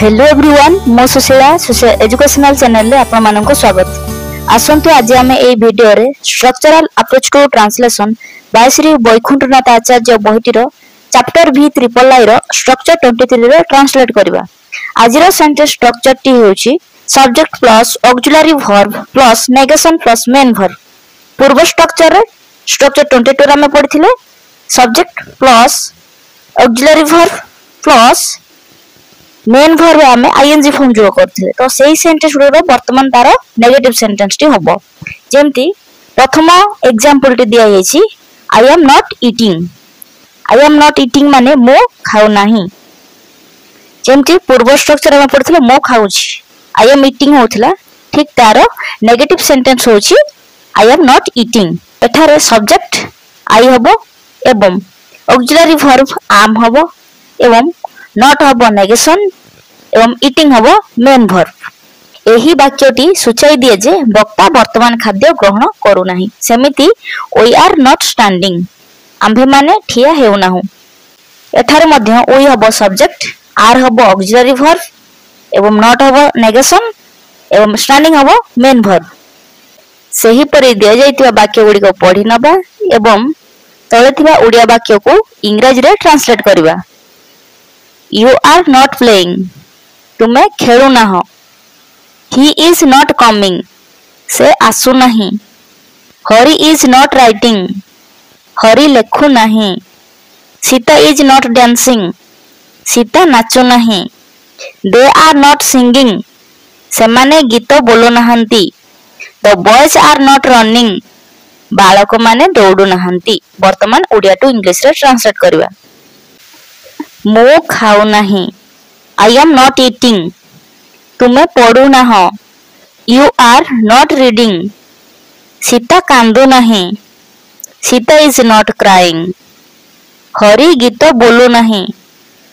Hello everyone मो Sushila educational channel रे आपण मानन को स्वागत। आसंतु आज आम ए वीडियो रे structural approach to translation by Shri Vaikunthanath Acharya बहिटीर चैप्टर भी ट्रिपल आई रो स्ट्रक्चर 23 रे ट्रांसलेट करबा। आज रो सेंटेंस स्ट्रक्चर टी होची subject plus auxiliary verb plus negation plus main verb. पूर्व स्ट्रक्चर रे स्ट्रक्चर 22 रे हम पढिथिले subject plus auxiliary verb plus main verb आमे आईएनजी फॉर्म जो करथिले तो सेही सेंटेंस रो वर्तमान तार नेगेटिव सेंटेंस टी होबो। जेमति प्रथम एग्जांपल टी दिया हेछि I am not eating. I am not eating माने मो खाउ नाही। जेमति पूर्व स्ट्रक्चर हम पढिथिले मो खाउछि आई एम ईटिंग होथिला ठीक तार नेगेटिव सेंटेंस होछि आई एम नॉट ईटिंग। एठारे सब्जेक्ट आई हबो एवं ऑक्सिलरी वर्ब am हबो एवं नॉट हबो नेगेशन एवं ईटिंग हबो मेन वर्ब। एही वाक्यटी सूचाई दिए जे वक्ता वर्तमान खाद्य ग्रहण करू नाही। सेमिति वी आर नॉट स्टैंडिंग आम्भे माने ठिया हेउ नाहु। एठारे मध्य वी हबो सब्जेक्ट आर हबो ऑक्सिलरी वर्ब एवं नॉट हबो नेगेशन एवं स्टैंडिंग हबो मेन वर्ब। सेही परि दिया जाइतिबा वाक्य गुडी को पढि नबा एवं तळे थिबा ओडिया वाक्य को इंग्रजी रे ट्रांसलेट करबा। You are not playing. तुमे खेलु ना हो। He is not coming. से आसु नहीं। Hari is not writing. Hari लेखु नहीं। Sita is not dancing. Sita नाचु नहीं। They are not singing. सेमाने गीत बोलु नहंती। The boys are not running. बालक माने दौड़ु नहंती। वर्तमान ओडिया टू इंग्लिश रे ट्रांसलेट करबा। मो खाऊ नहीं आई एम नॉट ईटिंग। तुमे पढ़ू ना हो you are not reading. Sita कांदू नहीं Sita is not crying. Hari गीत बोलू नहीं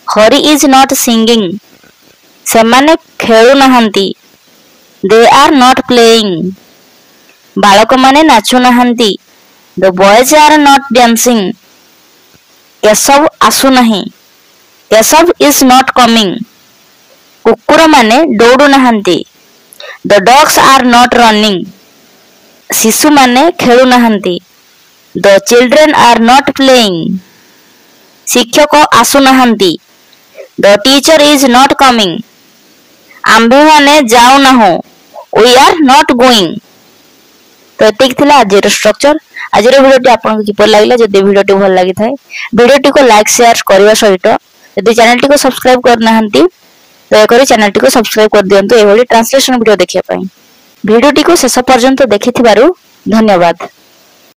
हरि इज नॉट सिंगिंग। सेमाने खेलु नहंती दे आर नॉट प्लेइंग। बालक माने नाचु नहंती the boys are not dancing. ये सब आसु नहीं सब इज नॉट कमिंग। कुकुर माने दौड़ू नहंती the dogs are not running. शिशु माने खेलु नहंती the children are not playing. शिक्षक आसु नहंती the teacher is not coming. आंबे माने जाऊ ना हो वी आर नॉट गोइंग। तो एतिक थिला आजर स्ट्रक्चर। आजर वीडियोटी आपन किपर लागिला जदि वीडियोटी भल लागि थाए वीडियोटी को लाइक शेयर करबा सहित यदि चैनल टी को सब्सक्राइब करना हंती दयाकोरी चैनल टी को सब्सक्राइब कर दियंतु एभली ट्रांसलेशन वीडियो देखिया पई। वीडियो टी को शेष पर्यंत देखिथिबारु धन्यवाद।